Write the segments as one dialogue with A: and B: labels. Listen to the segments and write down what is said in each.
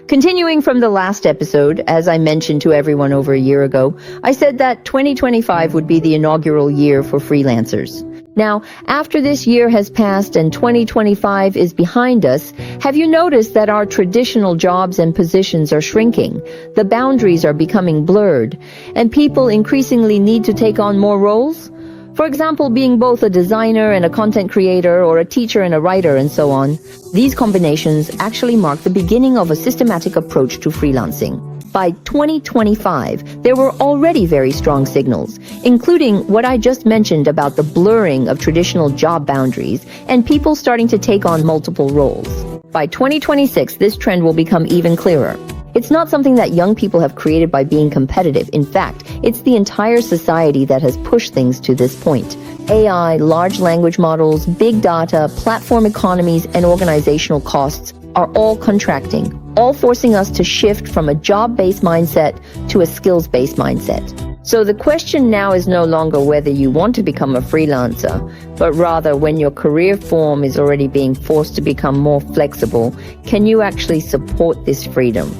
A: Continuing from the last episode, as I mentioned to everyone over a year ago, I said that 2025 would be the inaugural year for freelancers. Now, after this year has passed and 2025 is behind us, have you noticed that our traditional jobs and positions are shrinking? The boundaries are becoming blurred, and people increasingly need to take on more roles? For example, being both a designer and a content creator, or a teacher and a writer, and so on. These combinations actually mark the beginning of a systematic approach to freelancing. By 2025, there were already very strong signals, including what I just mentioned about the blurring of traditional job boundaries and people starting to take on multiple roles. By 2026, this trend will become even clearer. It's not something that young people have created by being competitive. In fact, it's the entire society that has pushed things to this point. AI, large language models, big data, platform economies, and organizational costs are all contracting, all forcing us to shift from a job-based mindset to a skills-based mindset. So the question now is no longer whether you want to become a freelancer, but rather when your career form is already being forced to become more flexible, can you actually support this freedom?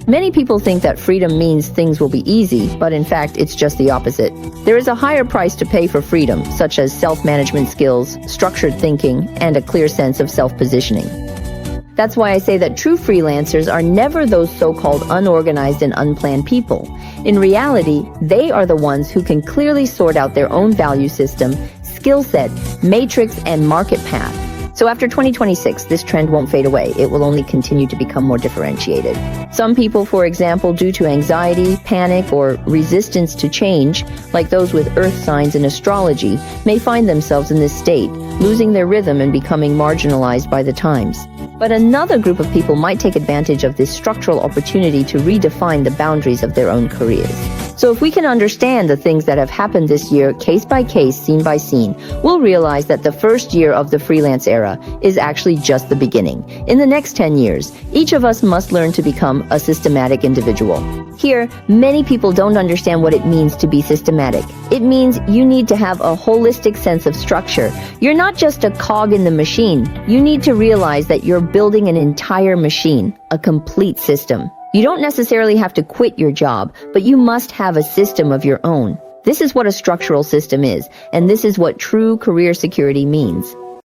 A: Many people think that freedom means things will be easy, but in fact, it's just the opposite. There is a higher price to pay for freedom, such as self-management skills, structured thinking, and a clear sense of self-positioning. That's why I say that true freelancers are never those so-called unorganized and unplanned people. In reality, they are the ones who can clearly sort out their own value system, skill set, matrix, and market path. So after 2026, this trend won't fade away. It will only continue to become more differentiated. Some people, for example, due to anxiety, panic, or resistance to change, like those with earth signs in astrology, may find themselves in this state, losing their rhythm and becoming marginalized by the times. But another group of people might take advantage of this structural opportunity to redefine the boundaries of their own careers. So if we can understand the things that have happened this year, case by case, scene by scene, we'll realize that the first year of the freelance era is actually just the beginning. In the next 10 years, each of us must learn to become a systematic individual. Here, many people don't understand what it means to be systematic. It means you need to have a holistic sense of structure. You're not just a cog in the machine. You need to realize that you're building an entire machine, a complete system. You don't necessarily have to quit your job, but you must have a system of your own. This is what a structural system is, and this is what true career security means.